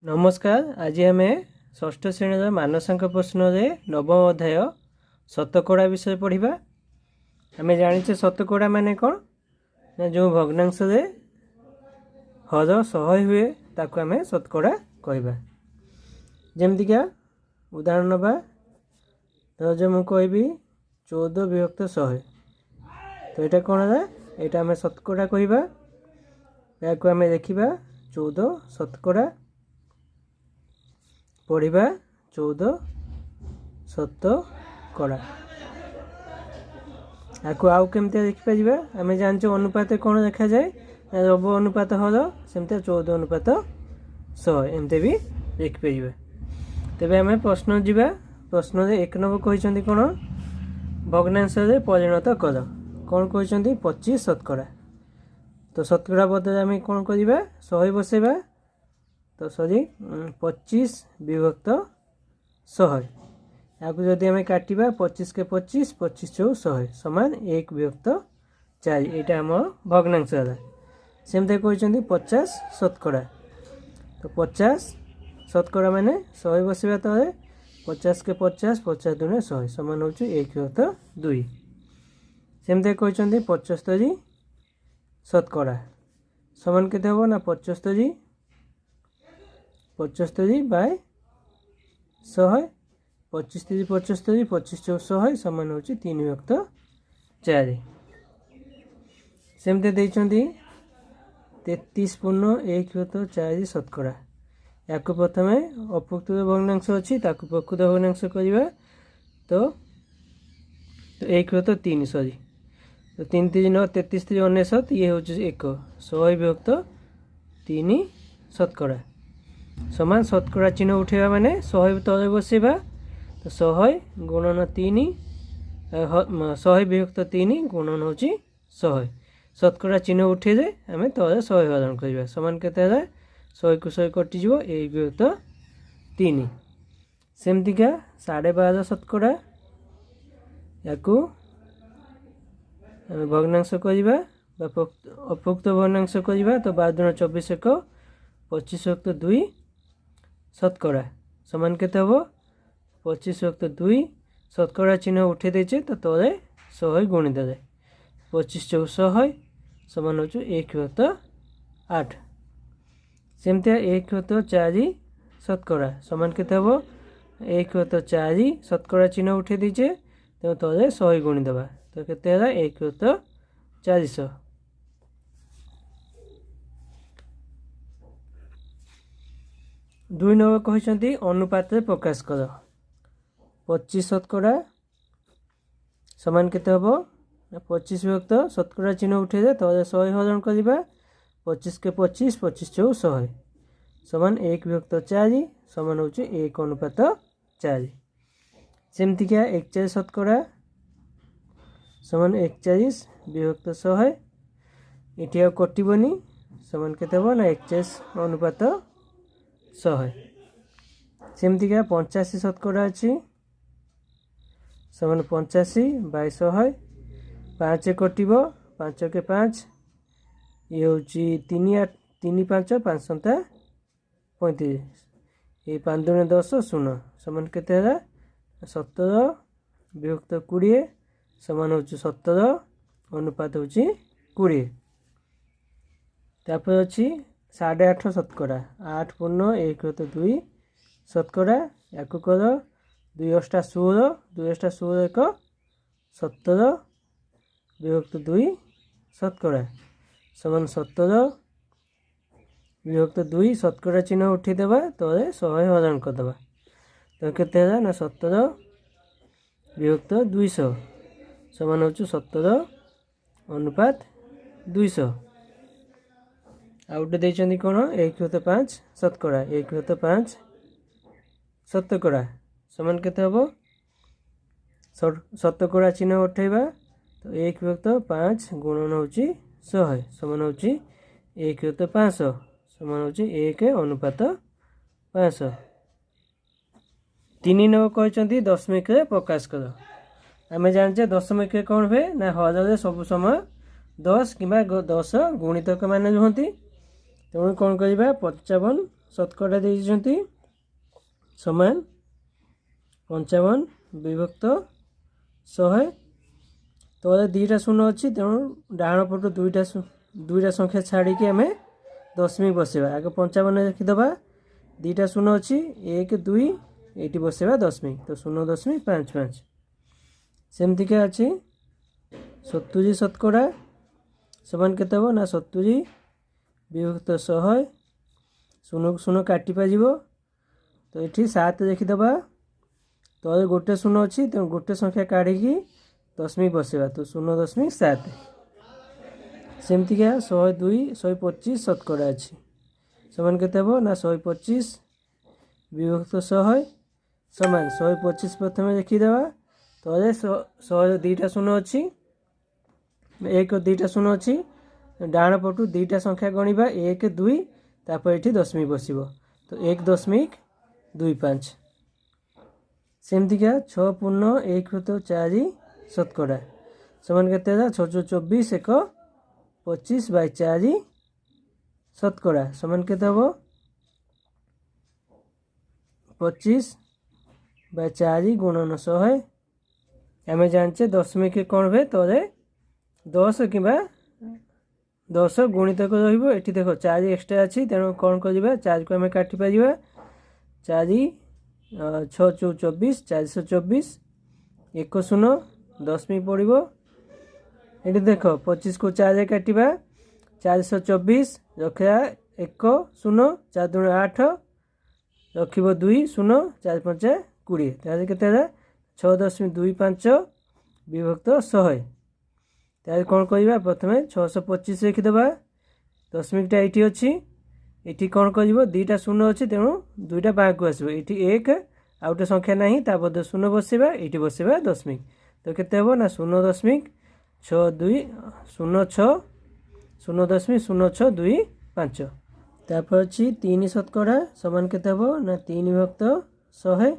नमस्कार। आज आम षष्ठ श्रेणी मानसांक प्रश्न नवम अध्याय शतकड़ा विषय पढ़ा। आम जाने शतकड़ा माने कौन ना जो भग्नांश हर शहे हुए ताको आम शतकड़ा कहवा। जमतीका उदाहरण नवा तो जो मुझे कहबी 14 विभक्त 100 तो यहाँ कौन है यहाँ आम शतकड़ा कहवा। या आम देखा 14 शतकड़ा पढ़ा 14 शतकड़ा आपको आउ केमती देखिपर आम जाने अनुपात कौन देखा जाए नव अनुपात हर सेमती 14 अनुपात 100 एमती भी देखिपर। तेरे आम प्रश्न जावा। प्रश्न 1 नंबर कहते कौन भग्नांश परिणत कर कौन कहते 25 शतकड़ा। तो शतकड़ा बदल आम कौन करवा 100 बसैबा तो सॉरी 25 विभक्त 100 आपको जदि आम काटिबा 25 के 25 25 चौ 100 समान 1 विभक्त 4 यहाँ आम भग्नांश है। सेमती कहते 50 शतकड़ा तो 50 शतकड़ा माने 100 बसैबा तो 50 के 50 50 दूने 100 समान हो 1 विभक्त 2। सेमती कहते 75 शतकड़ा समान के हम ना 75 बाय 100 25 3 75 25 चौ 100 समान हो 3 विभक्त 4। सेमती देइछंती 33 पूर्ण 1 विभक्त 4 शतकड़ा। या प्रथम अप्रकृत भग्नांश अच्छी प्रकृत भग्नांश करवा तो 1 विभक्त 3 सॉरी तो 3 3 9 33 3 99 ये हूँ 1 100 विभक्त 3 शतकड़ा समान शतकड़ा चिन्ह उठेबा माने 100 तले बसैबा तो 100 गुणन 3 100 विभक्त 3 गुणन हो 100 शतकड़ा चिन्ह उठे जाए आम तले 100 हरण करवा समान के 100 को 100 कटिज 1 विभक्त 3। सेमतिका 12.5 शतकड़ा या भग्नांश करवा अप्रकृत भग्नांश करवा तो 12 24 1 25 विभक्त 2 शतकड़ा समान के हम 25 विभक्त 2 शतकड़ा चिन्ह उठे देचे तो तले 100 गुणी दे 25 चौ 100 समान हो 1 विभक्त 8। सेमती 1 विभक्त 4 शतकड़ा समान के हम 1 विभक्त 4 शतकड़ा चिन्ह उठे देचे तो तले 100 गुणी देवा तो के 1 विभक्त 400। 2 नंबर कहते अनुपात प्रकाश कर 25 शतकड़ा समान के हम 25 विभक्त शतकड़ा चिन्ह उठे दे तो 100 हरण करवा 25 के 25 25 चौ 100 समान 1 विभक्त 4 समान हो 1 अनुपात 4। सेमतिका 41 शतकड़ा समान 41 विभक्त 100 ये कटबनी समान के हम ना 41 अनुपात 100। सेमतिका 85 शतकड़ा अच्छी समान 85 बाय 100 5 कटब 5 के 5 ये हूँ 3 5 5 7 35 ये 5 दूने 10 0 समान के 17 विभक्त 20 समान हो 17 अनुपात हो 20। तापर अच्छी 8.5 शतकड़ा 8 पूर्ण 1 विभक्त 2 शतकड़ा या कर 2 8 16 2 8 16 1 17 विभक्त 2 शतकड़ा समान 17 विभक्त 2 शतकड़ा चिन्ह उठीदेवा तो 100 हरण करदे तो के ना 17 विभक्त 200 समान हो 17 अनुपात 200। आउटे देइछंती कौन 1 विभक्त 5 शतकड़ा 1 विभक्त 5 शतकड़ा समान के हम शतकड़ा चिन्ह उठेबा तो 1 विभक्त 5 गुणन हो 100 समान हो 1 विभक्त 500 समान हो 1 अनुपात 500। 3 नंबर कहते दशमिक प्रकाश कर आम जाने दशमिक कौन हुए ना हजारे सब समय 10 कि 10 गुणितक मान रुहति तेणु कौन करवा 55 शतकड़ा देइछन्ती समान 55 विभक्त 100 तले दुईटा शून्य अच्छी तेणु डाण पटु दुईटा संख्या छाड़ी आम दशमिक बसवा आगे 55 लिखिदबा दुईटा शून्य अच्छी 1 2 ये बसवा दशमिक तो 0.55 सेमतिका अच्छी 70 शतकड़ा समान केते हो ना 70 विभक्त 100 शून्य को शून्य काटी पाजिबो तो ये 7 लिखिदबा तले गोटे शून्य अच्छी तेणु गोटे संख्या काढ़ी दशमिक बसवा तो 0.7 सेमतिका 102 125 शतकड़ा अच्छी समान केते हो ना 125 विभक्त 100 समान 125 प्रथम लिखिदेवा तले 100 दुईटा शून्य अच्छी 1 2टा शून्य अच्छी डाण पटु दुईटा संख्या गणिबा 1 2 तापर ये दशमिक बसब तो 1.25 सेमतिका 6 पूर्ण 1/4 शतकड़ा समान केते 624 1 25/4 शतकड़ा समान केते हो 25/4 गुणन 100 आम जाने दशमिक कौन हुए तो 10 कि 10 गुणितक रही देख 4 एक्सट्रा अच्छी तेणु कौन कर 4 को आम काटी पार 4 6 24 424 1 शून्य दशमिक पड़ो ये देख 25 को 4 काटा 424 रखा 1 शून्य 4 2 8 रख 2 शून्य 4 5 20 ताले के 6.25 विभक्त 100 ताले कौन करवा प्रथम 625 लिखिदेवा दशमिकटा ये अच्छी ये कौन कर दुईटा शून्य अच्छी तेणु दुईटा बाँक को आसो ये 1 आउटे संख्या ना ता बदल शून्य बसवा ये बसवा दशमिक तो केते हो ना 0.0625 तापर अच्छी 3 शतकड़ा समान केते हो ना 3 विभक्त 100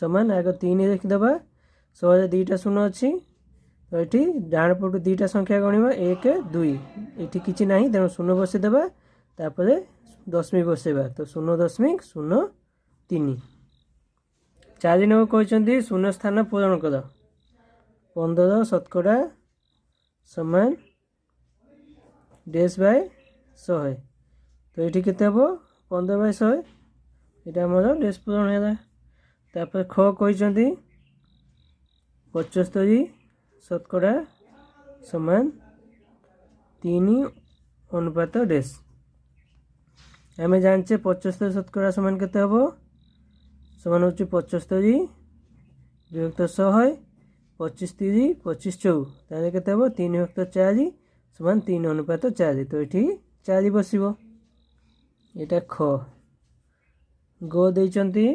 समान आग 3 लिखिदेवा 100 दुईटा शून्य अच्छी तो ये डाण पटु दुईटा संख्या गणवा 1 2 ये किसी ना तेणु शून्य बसईदेवा तापर दशमिक बसवा तो 0.03 4 नंबर कहते शून्य स्थान पूरण कर 15 शतकड़ा समान डेस बाय 100 तो ये केते हो 15/100 ये आम डेस पूरण है तापर ख कहते 75 शतकड़ा समान 3 डेस आम जाने 75 शतकड़ा समान केते हो समान हो 75 विभक्त 100 25 3 25 4 ताले केते हो 3 विभक्त 4 समान 3:4 तो ये 4 बसब यहाँ ख गो देइचंती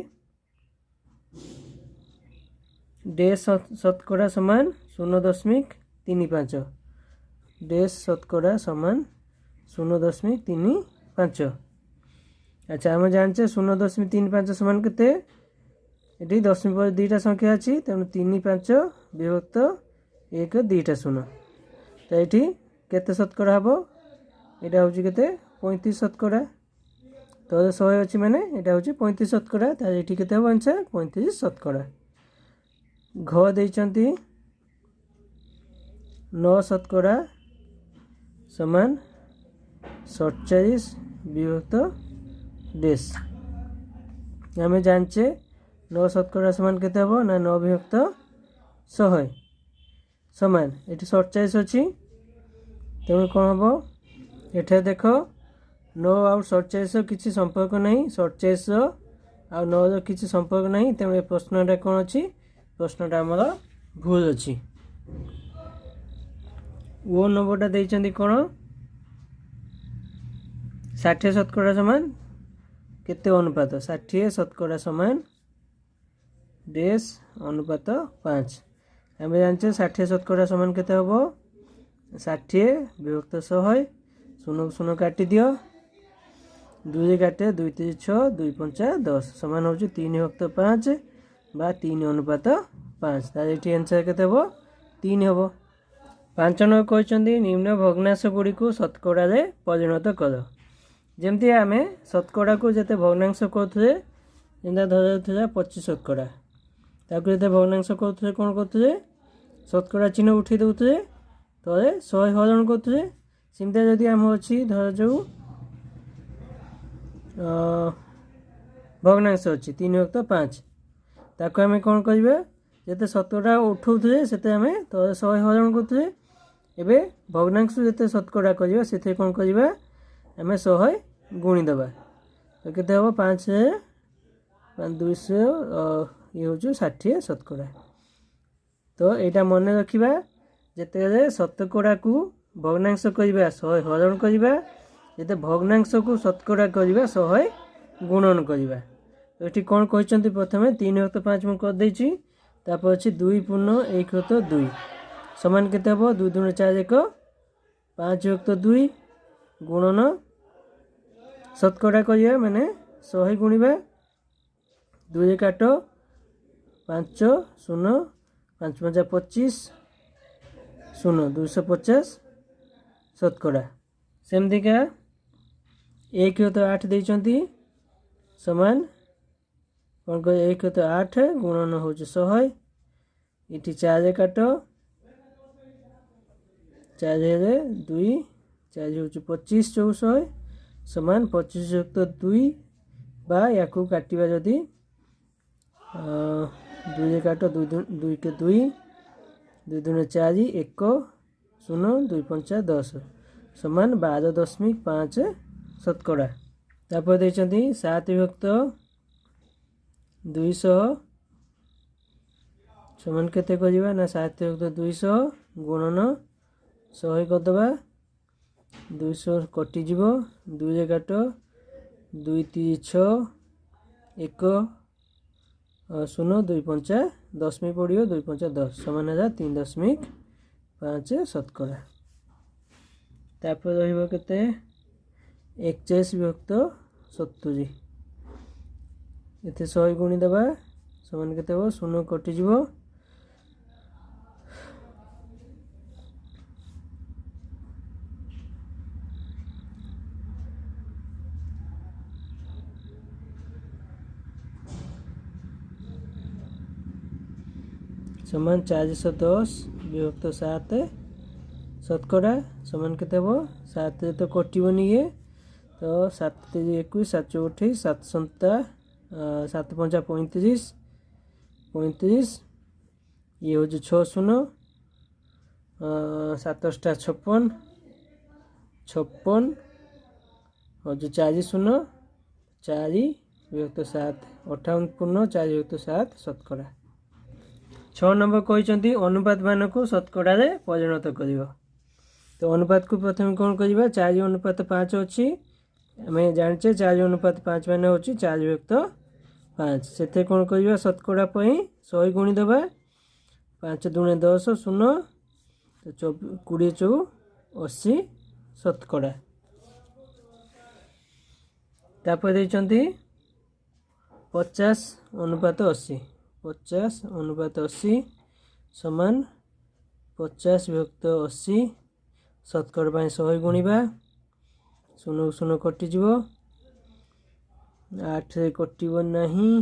डेस शतकड़ा समान 0.35 डेस शतकड़ा समान 0.35 अच्छा आम जाने 0.35 समान केते ये दशमिक पर दुईटा संख्या अच्छी तेणु 3 5 विभक्त 1 2टा शून्य तो ये केते शतकड़ा हम यहाँ हूँ के 35 शतकड़ा तो 100 अच्छी मैंने यहाँ हूँ 35 शतकड़ा तो ये केते हम आंसर 35 शतकड़ा घ देइचंती 9 शतकड़ा समान 47 विभक्त डेस आम जाने 9 शतकड़ा समान केते हो ना 9 विभक्त 100 समान ये 47 अच्छी तेणु कौन हम ये देख 9 आउ 47 किसी संपर्क नहीं 47 आउ 9 किसी संपर्क नहीं तेणु ये प्रश्नटा कौन अच्छी प्रश्नटा आमर भूल अच्छी वो नंबरटा देइचंदी कौन 60 शतकड़ा समान केते अनुपात 60 शतकड़ा समान डेस अनुपात 5 आम जाने 60 शतकड़ा समान केते हम 60 विभक्त 100 शून्य शून्य काटी दियो 2 काटे 2 3 6 2 5 10 समान हो 3 विभक्त 5 बा 3:5 तार ये आंसर केते हम 3 हम 5 नंबर कहते निम्न भग्नांश गुड़ी को शतकड़ा परिणत कर जमती आम शतकड़ा को जिते भग्नांश करुए जेनता धरा 25 शतकड़ा ताकू जिते भग्नांश करुए कौन करुए शतकड़ा चिन्ह उठे दौते तले 100 हरण करुए सेमती जदि आम अच्छी धर जो भग्नांश अच्छी 3/5 ताकू आम कौन करवा जिते शतकड़ा उठाऊे से आम तले 100 हरण करुए एबे भग्नांश जिते शतकड़ा करवा से कौन करवा आम 100 गुणीदे तो केते हम 5 200 ये हूँ 60 शतकड़ा। तो यहाँ मन रखा जिते शतकड़ा को भग्नांश करवा 100 हरण करवा जिते भग्नांश को शतकड़ा करवा 100 गुणन करवा। तो ये कौन कहते प्रथम 3/5 मुझे करदे तापर अच्छी 2 पूर्ण 1/2 समान केते हम 2 दूने 4 1 5/2 गुणन शतकड़ा करवा माने 100 गुणवा 2 काट 5 0 5 5 25 0 250 शतकड़ा सेमती का 1/8 देइचंती समान कौन कर 1/8 गुणन हूँ 100 ये 4 काट 4 2 4 हूँ 25 400 समान 25/2 बा या काटिबा जदि 2 काट 2 के 2 2 दूने 4 1 0 2 5 10 समान 12.5 शतकड़ा। तापर देइचंती 7/200 समान केते करवा ना 7/200 गुणन 100 करदे 200 कटिज 2 काट 2 3 6 1 0 2 5 10 पड़ो 2 5 10 समान 3.5 शतकड़ा। तापर रहिबो केते 41/70 इथे 100 गुणी देबा समान केते हो 0 कटिज समान 410/7 शतकड़ा समान केते हो 7 तो कटिबनी ये तो 7 21 7 28 7 7 5 35 35 ये हूँ 6 0 7 56 56 और 4 0 4/7 58 पूर्ण 4/7 शतकड़ा। 6 नंबर कहते अनुपात मान को शतकड़ा परिणत कर। तो अनुपात को प्रथम कौन करवा 4/5 अच्छी आम जाचे 4/5 मान हूँ 4/5 से कौन करवा शतकड़ा 100 गुणी देवा 5 दूने 10 0 तो 20 4 80 शतकड़ा। तापर देइचंती 50/80 50/80 समान 50/80 शतकड़ा 100 गुणवा 0 0 कटिज 8 कटिब नहीं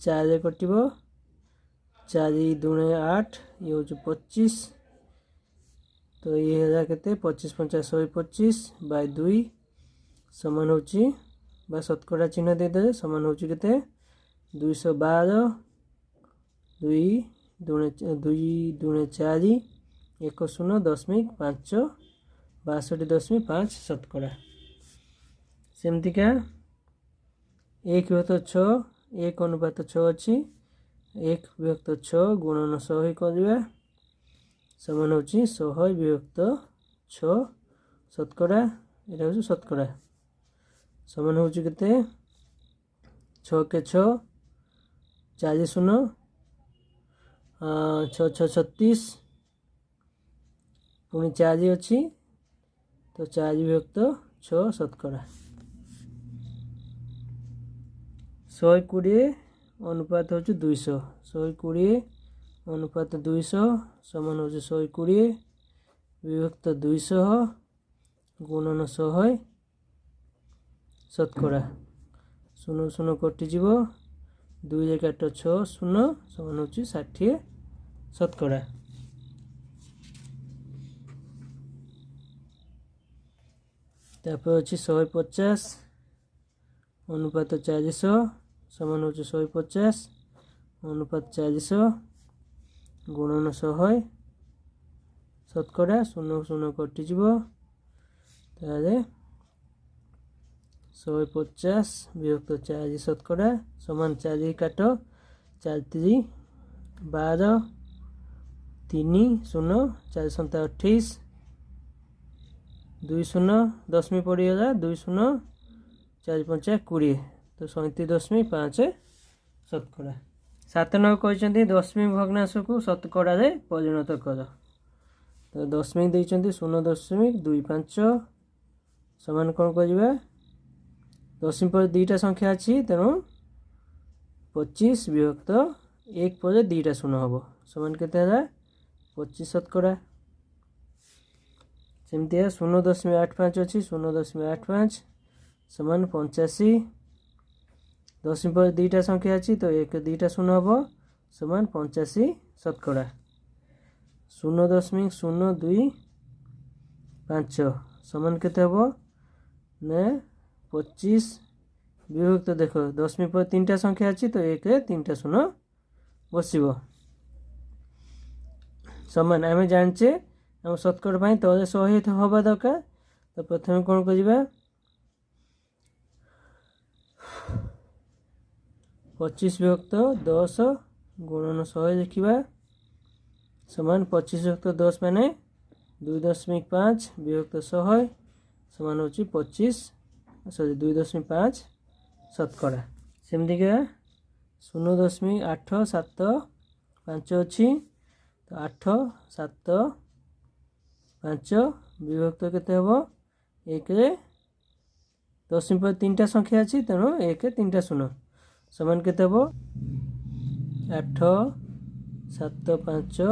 4 कटिब 4 दूने 8 ये हूँ 25 तो ये है के 25 50 125 बाय 2 समान हूँ शतकड़ा चिन्ह देदे समान हूँ के 212 2 दूने 4 1 0 10.5 62.5 शतकड़ा। सेमती का 1/6 1/6 अच्छी 1/6 गुणन 100 करवा समान हूँ 100/6 शतकड़ा यहाँ हूँ शतकड़ा समान हूँ के 6 के 6 4 0 6 6 36 पुणी 4 अच्छी तो 4/6 शतकड़ा। 120 अनुपात हूँ 200 120 अनुपात 200 समान हूँ 120/200 गुणन 100 शतकड़ा 0 0 कटिଯିव 2 रे काट 6 0 समान होची 60 शतकड़ा। तापर अच्छी 150 अनुपात 400 समान होची 150 अनुपात 400 गुणन 100 शतकड़ा 0 0 कटिଯିव तारे 150 विभक्त 4 शतकड़ा समान 4 काट 4 3 12 3 0 4 7 28 2 0 दशमी पड़गला 2 0 4 5 20 तो 37.5 शतकड़ा। 7 नंबर कहते दशमी भग्नांश को शतकड़ा रे परिणत कर तो दशमी देइछन्ती 0.25 समान कौन करवा दशमी पर 2टा संख्या अच्छी तेणु 25 विभक्त 1 पर 2टा 0 हम समान के 25 शतकड़ा। सेमती 0.85 अच्छी 0.85 समान 85 दशमी पर 2टा संख्या अच्छी तो 1 2टा 0 हम समान 85 शतकड़ा। 0.025 समान के ने 25 विभक्त देख दशमी पर 3टा संख्या अच्छी तो 1 3टा 0 बसब समान आम जाचे आम शतकड़ा पाई तो 100 हवा दरकार तो प्रथम कौन करवा 25 विभक्त 10 गुणन 100 देखा समान 25 विभक्त 10 माने 2.5 विभक्त 100 समान होची 25 सॉरी 2.5 शतकड़ा। सेमती 0.875 अच्छी तो 875 विभक्त केते हम 1 दशमी पर 3टा संख्या अच्छी तेणु 1 3टा 0 समान केते हम 875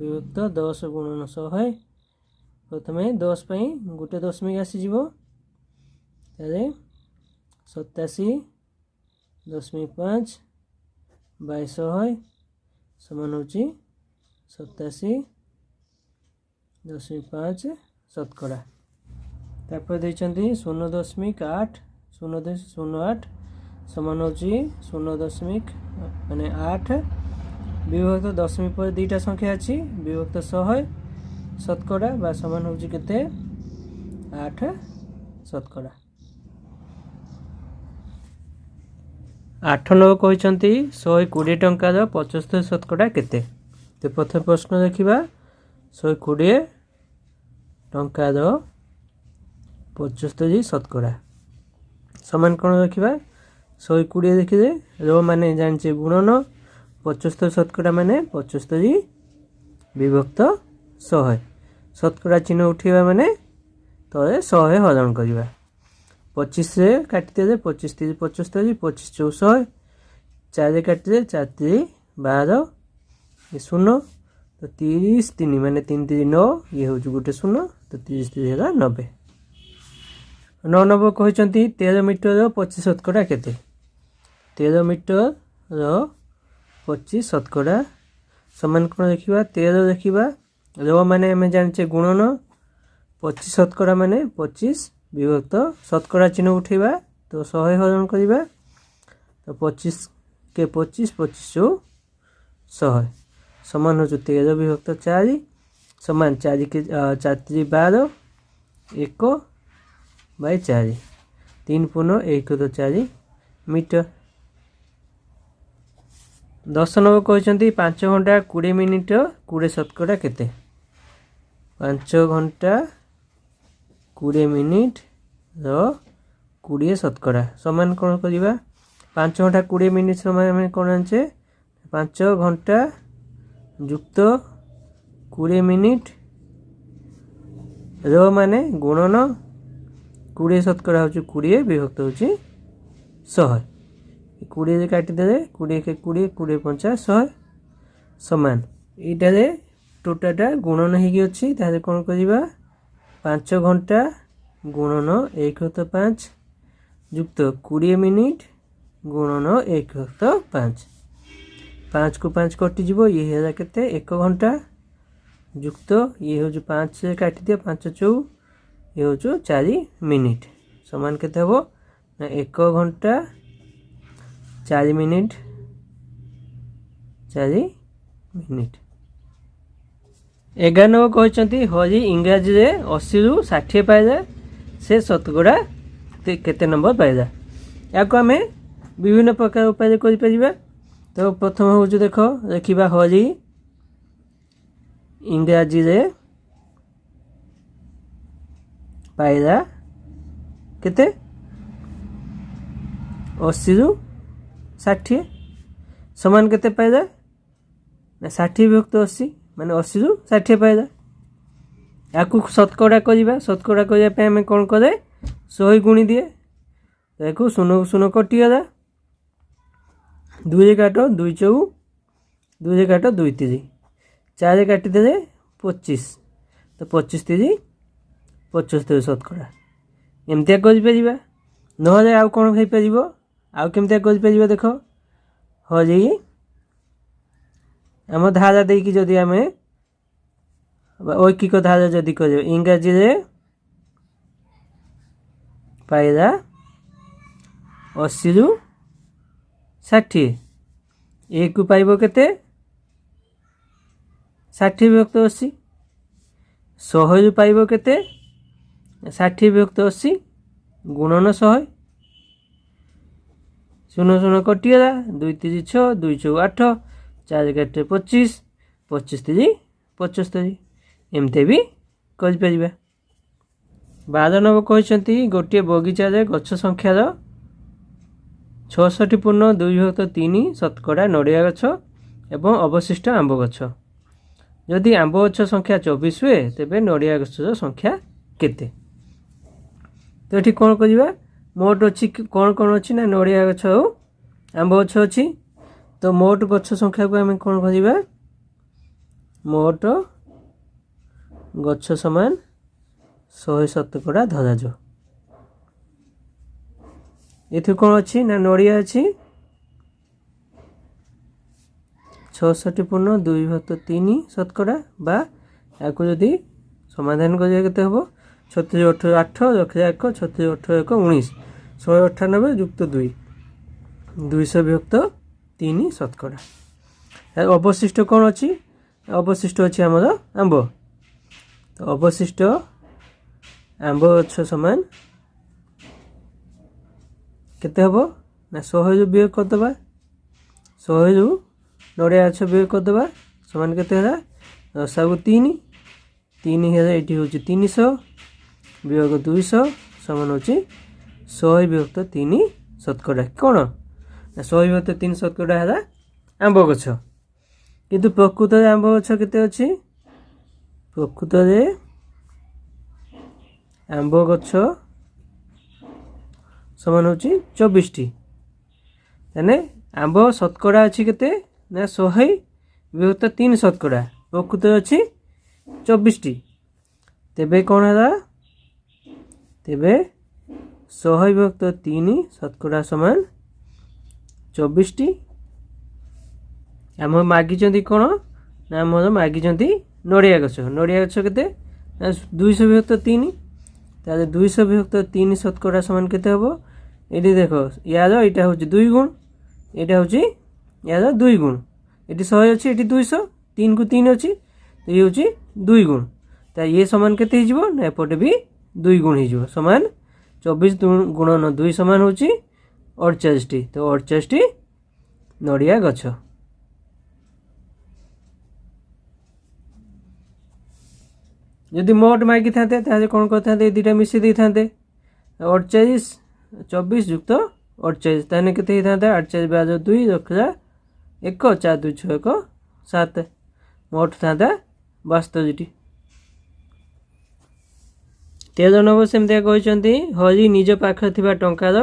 विभक्त 10 गुणन 100 प्रथम 10 पाई गोटे दशमी आसीज 87.5 22 समान होची 87.5 शतकड़ा। तापर देइछन्ती 0.8 0.08 समान होची 0.8 विभक्त दशमी पर 2टा संख्या अच्छी विभक्त 100 शतकड़ा बा समान होची केते 8 शतकड़ा। 8 नंबर कहते 120 टंकार 75 शतकड़ा केते तो प्रथम प्रश्न देखा 120 टंकार 75 शतकड़ा समान कौन रखा 120 देखिए रो माने जाने गुणन 75 शतकड़ा माने 75 विभक्त 100 शतकड़ा चिन्ह उठेगा माने तो 100 हरण करवा 25 से काटिदे 25 3 75 25 64 4 काटिदे 4 3 12 ये 0 तो 30 3 माने 3 3 9 ये हूँ गोटे 0 तो 30 3 है 90। 9 नंबर कहते 13 मीटर 25 शतकड़ा केते 13 मीटर 25 शतकड़ा समान कौन देखा 13 देखा रो माने आम जाने गुणन 25 शतकड़ा माने 25 विभक्त शतकड़ा चिन्ह उठेगा तो 100 हरण करवा तो 25 के 25 25 100 समान हो 13 विभक्त 4 समान 4 के 4 3 12 1 बाय 4 3 पुनः 1 तो 4 मीटर। 10 नंबर कहते 5 घंटा 20 मिनिट 20 शतकड़ा केते 5 घंटा 20 मिनिट 20 शतकड़ा समान कौन करवा 5 घंटा 20 मिनिट समय आम कौन आने 5 घंटा युक्त 20 मिनिट रो माने गुणन 20 शतकड़ा हूँ 20 विभक्त हूँ 100 20 काटिदे 20 के 20 20 50 100 समान ये टोटाटा गुणन होगी कौन करवा 5 घंटा गुणन 1 तो 5 ଯୁକ୍ତ 20 ମିନିଟ୍ ଗୁଣନ 1/5 5 को 5 कटिଯିବ ये ହେଲା କେତେ 1 घंटा ଯୁକ୍ତ ये ହେଉଛି 5 से काटि दियो 5 चौ ये ହେଉଛି 4 मिनिट समान केते हबो ना 1 घंटा 4 मिनिट 4 मिनिट 11 नंबर कहते हरि इंग्राजी रे 80 रु 60 पाइला से शतकड़ा केते नंबर पाइला या को आम विभिन्न प्रकार उपाय कर परिबा तो प्रथम हूँ देख देखा हरि इंग्राजी रे पाइला केते 80 रु 60 समान केते पाइला 60 विभक्त 80 माने 80 रु 60 पाइला या शतकड़ा करवा शतकड़ा करने आम कौन करे 100 गुणी दिए देखो 0 0 कटिगला 2 काट 2 चौ 2 काट 2 3 4 काटिदे 25 तो 25 3 75 शतकड़ा एमती कर ना आउ कौन हो पार आउ केमती कर देख हरि आम धारा देकी जदि आम ऐकिक धारा जदि कर इंग्राजी रे पाइला 80 रु 60 एक पाइब केते 60 विभक्त 80 100 रु पाइब केते 60 विभक्त 80 गुणन 100 0 0 कटिगला 2 3 6 2 चौ 8 4 काटे 25 25 3 75 एमती भी कर 12 नंबर कहते गोटे बगीचा रे गछ संख्यार 66.2/3 शतकड़ा नड़िया गछ एवं अवशिष्ट आंब गछ जदि आंब गछ संख्या 24 हुए तेबे नड़िया गछर संख्या केते तो ये कौन करवा मोट अच्छी कौन कौन अच्छी ना नड़िया गछ और आंब गछ अच्छी तो मोट गछ संख्या को आम कौन करवा मोट गछ समान 100 शतकड़ा धराज ये कौन अच्छी ना नड़िया अच्छी 66.2/3 शतकड़ा बा या जदि समाधान करिया केते हबो 36 18 8 रखिया 1 36 18 1 19 198 युक्त 2 200 विभक्त 3 शतकड़ा अवशिष्ट कौन अच्छी अवशिष्ट अच्छी आमर आंब तो अवशिष्ट आंब गछ समान केते हबो ना 100 रु वियोग करदबा 100 रु नड़िया गछ वियोग करदबा समान केते हला 3 3 है ये हूँ 300 वियोग 200 समान हूँ 100 विभक्त 3 शतकड़ा कौन ना 100 विभक्त 3 शतकड़ा है आंब गछ किंतु प्रकृत आंब गछ केते अच्छी प्रकृत आंब गछ समान हूँ 24 टी यानी आंब शतकड़ा अच्छी केते ना 100 विभक्त 3 शतकड़ा प्रकृत अच्छी 24 टी तेबे कौन है तेबे 100 विभक्त 3 शतकड़ा समान 24 टी आम मागी कौन ना आम मागी नड़िया गछ केते 200 विभक्त 3 ताले 200 विभक्त 3 शतकड़ा समान केते हबो एटी देखो यार एटा हूँ 2 गुण एटा हूँ यार 2 गुण ये 100 अच्छी ये 200 3 को 3 अच्छी तो ये हूँ 2 गुण तो ये समान केते हो ना एपटे भी 2 गुण हो समान 24 गुणन 2 समान हूँ 48 टी तो 48 टी नड़िया गछ जदि मोट मागी था कौन करते दुटा मिसी दे था 48 24 युक्त 48 ताने केते था 48 बाज 2 रखा 1 4 2 6 1 7 मोट था 62 टी 13 नंबर सेमती कहते हरि निज पाखे थिबा टंकार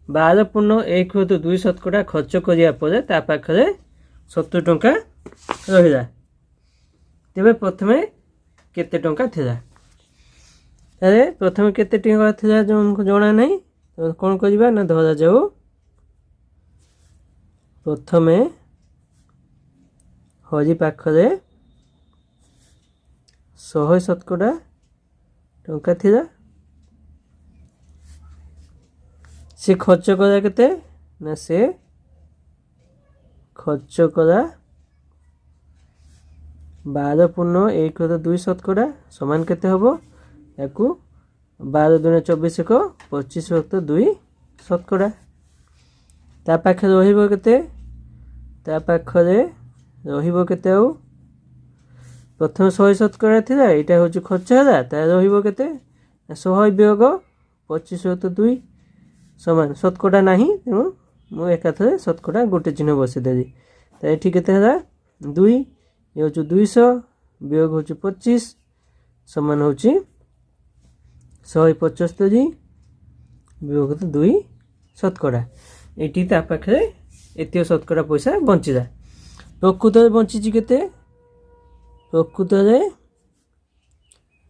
12.1/2 शतकड़ा खर्च करिया परे ता पाखरे 70 टंका रहिला तेबे प्रथमे केते टंका थिला अरे प्रथमे केते टंका थिला जो जना नहीं तो कौन करवा ना धरा जाऊ प्रथमे हरि पाखरे 100 शतकड़ा टंका थिला से खर्च करा केते ना से खर्च करा 12.1/2 शतकड़ा समान केते हबो याकू 12 दूने 24 को 25/2 शतकड़ा ता पाखे रहिबो केते ता पाखरे रहिबो केते आउ प्रथम 100 शतकड़ा थिला एटा होची खर्च हला ता रहिबो केते 100 वियोग 25/2 समान शतकड़ा नाही तेणु मु एकाथरे शतकड़ा गोटे चिन्ह बसे देली ता एठी केते हला 2 ये होची 200 वियोग होची 25 समान होची 175 वियोग 2 शतकड़ा एटी ता पाखरे एतियो शतकड़ा पैसा बंचिला प्रकृत बंची केते प्रकृत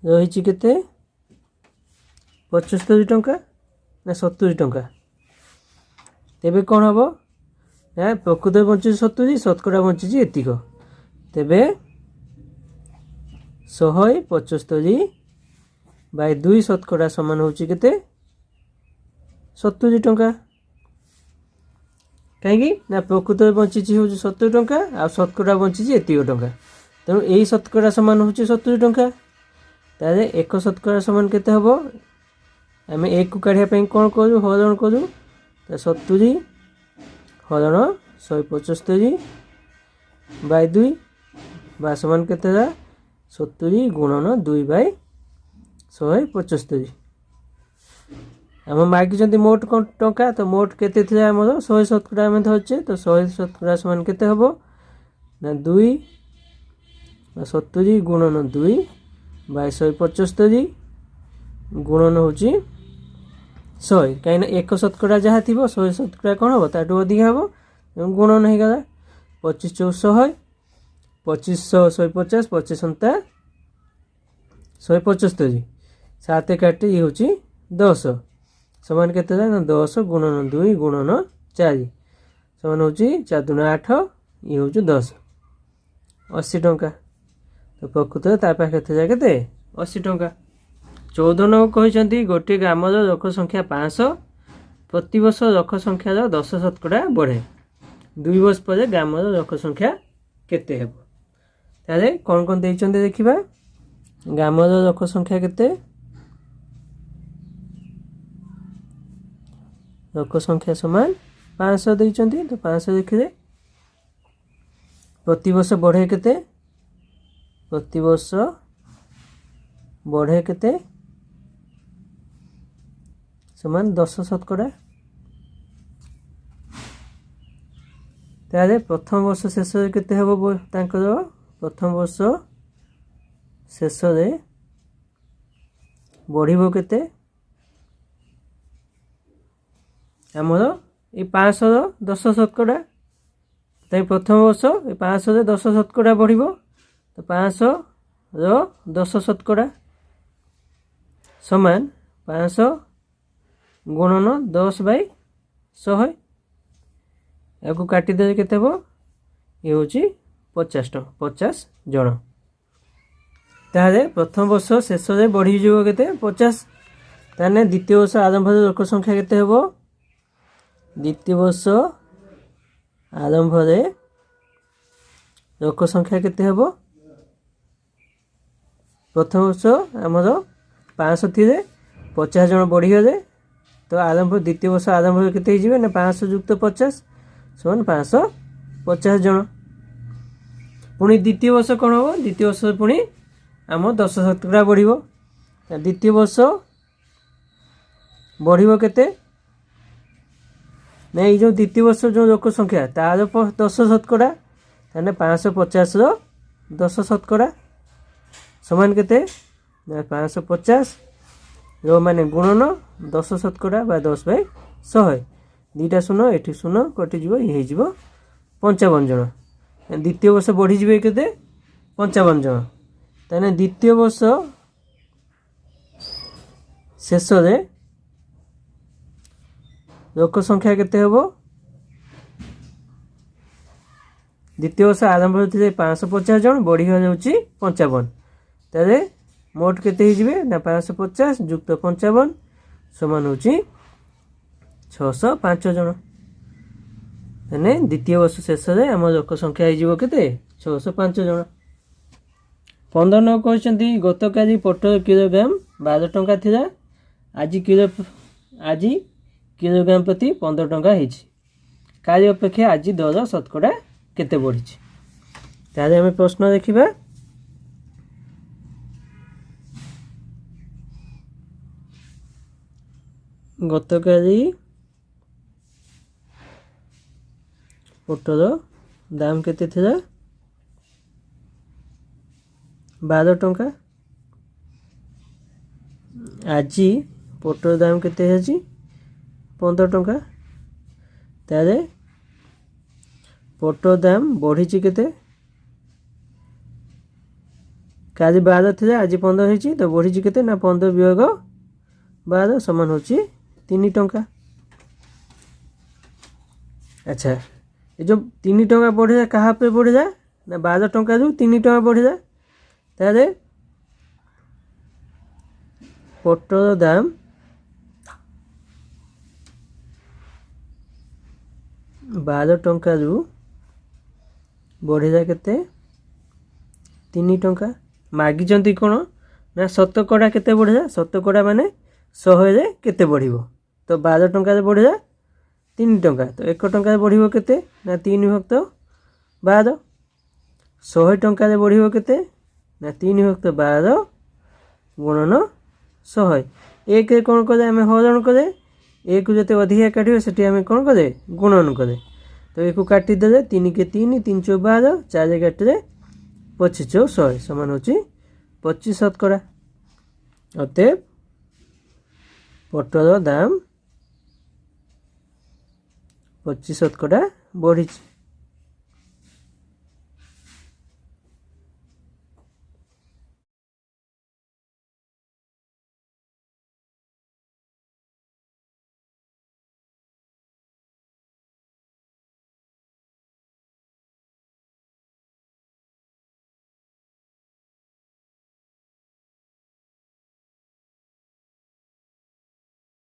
रही केते 75 टंका ना 70 टंका तेबे कौन हम ना प्रकृत बंची 70 शतकड़ा बंची एतिक तेबे 175 बाय 2 शतकड़ा समान होची केते 70 टंका कहीं ना प्रकृत बंची हूँ 70 टंका आ शतकड़ा बंची एतिक टंका तेणु यही शतकड़ा समान होची 70 टंका तारे एक शतकड़ा समान केते हबो आम एक को काढ़िया कौन करूँ हरण करूँ तो 70 हरण 175 बाय 2 बा समान केते 70 गुणन 2 बाय 175 आम मागिଛନ୍ତି मोट टंका तो मोट केते थे आम 100 शतकड़ा आम धरचे तो 100 शतकड़ा समान केते हबो ना 2 70 गुणन 2 बाय 175 गुणन होची 100 कहीं एक शतकड़ा जहाँ थी 100 शतकड़ा कौन हम ताठू अधिक हम गुणन हो गला 25 × 100 25 150 25 175 7 काटे ये हूँ 10 समान केते ना 10 गुणन 2 गुणन 4 समान हूँ 4 दूना 8 ये हूँ 10 80 टंका तो प्रकृत ता पाखे थे केते 80 टंका 14 नंबर कहते गोटे ग्रामर लोक संख्या 500 प्रति वर्ष लोक संख्यार 10 शतकड़ा बढ़े 2 वर्ष पर ग्रामर लोक संख्या केते हेबो ताले कौन कौन देइचंदे देखिबा ग्रामर लोक संख्या केते लोक संख्या समान 500 देइचंदी तो 500 देखिले प्रति वर्ष बढ़े केते प्रति वर्ष बढ़े केते समान 10 शतकड़ा ताले प्रथम वर्ष शेष केते हेबो तांकर प्रथम वर्ष शेष रे बढ़िबो केते आमर ये 500 10 शतकड़ा ताई प्रथम वर्ष ये 500 रे 10 शतकड़ा बढ़िबो तो 500 रो 10 शतकड़ा समान 500 गुणन 10 बाय 100 या काटिदे केते हो ये हूँ 50 जन ताहले प्रथम वर्ष शेष रे बढ़ी जीवो केते 50 ताने द्वितीय वर्ष आरंभ लोक संख्या केते हेबो द्वितीय वर्ष आरंभ रे लोक संख्या केते हेबो प्रथम वर्ष आमर 500 थी 50 जन बढ़ी गले तो आरंभ द्वितीय वर्ष आरंभ केते हिजिबे ना 500 युक्त 50 समान 550 जन पुणी द्वितीय वर्ष कौन हम द्वितीय वर्ष पुणी आम 10 शतकड़ा बढ़िबो द्वितीय वर्ष बढ़िबो केते नहीं जो द्वितीय वर्ष जो लोक संख्या तार 10 शतकड़ा ताने 550 रो 10 शतकड़ा समान केते 550 रो माने गुणन 10 शतकड़ा बा 10 बाय 100 दुईटा शून्य एठी शून्य कटिଯିବ ये हो 55 जन द्वितीय वर्ष बढ़ी जीवे केते 55 जन ताने द्वितीय वर्ष शेष रे लोक संख्या केते हबो द्वितीय वर्ष आरंभ होते 550 जन बढ़ी हो जाउची 55 ताले मोट केते ही जिवे ना 550 जुक्त 55 समान होची 605 जन माने द्वितीय वर्ष शेष रे हम लोक संख्या ही जीवो केते 605 जन 15 न कहछंती गतकाली पटल किलोग्राम 12 टंका थिला आज किलोग्राम प्रति 15 टंका हेछि काली अपेक्षा आज दर शतकड़ा केते बढ़ी ताले हम प्रश्न देखिबा गतकाली पटल दाम केते थिला 12 टंका आज पटल दाम केते हेछि 15 टंका ताले पटल दाम बढ़ी केते काली 12 थिला आज 15 हेछि तो बढ़ी केते ना 15 वियोग 12 समान होछि 3 टंका। अच्छा ये जो 3 टंका बढ़ी जाए कहाँ पे बढ़ी जाए ना 12 टंका जो 3 टंका बढ़ी जाए ताले पटल दाम 12 टंका जो बढ़ी जाए केते 3 टंका मागिचंती कोन ना शतकड़ा केते बढ़ी जाए शतकड़ा माने 100 रे केते बढ़िबो तो 12 टंका रे बढ़ी जाए 3 टंका तो 1 टंका रे बढ़िबो केते ना 3 विभक्त 12 100 टंका रे बढ़िबो केते ना 3 विभक्त 12 गुणन 100 एक रे कोन करे हमें हरण करे एक जते अधिका काटिबे सेठी हमें कोन करे गुणन करे तो एक को काटी देले 3 के 3 3 चौ 12 4 काटले 25 चौ 100 समान होची 25 शतकड़ा अतएव पटल दाम 25 शतकड़ा बढ़ी।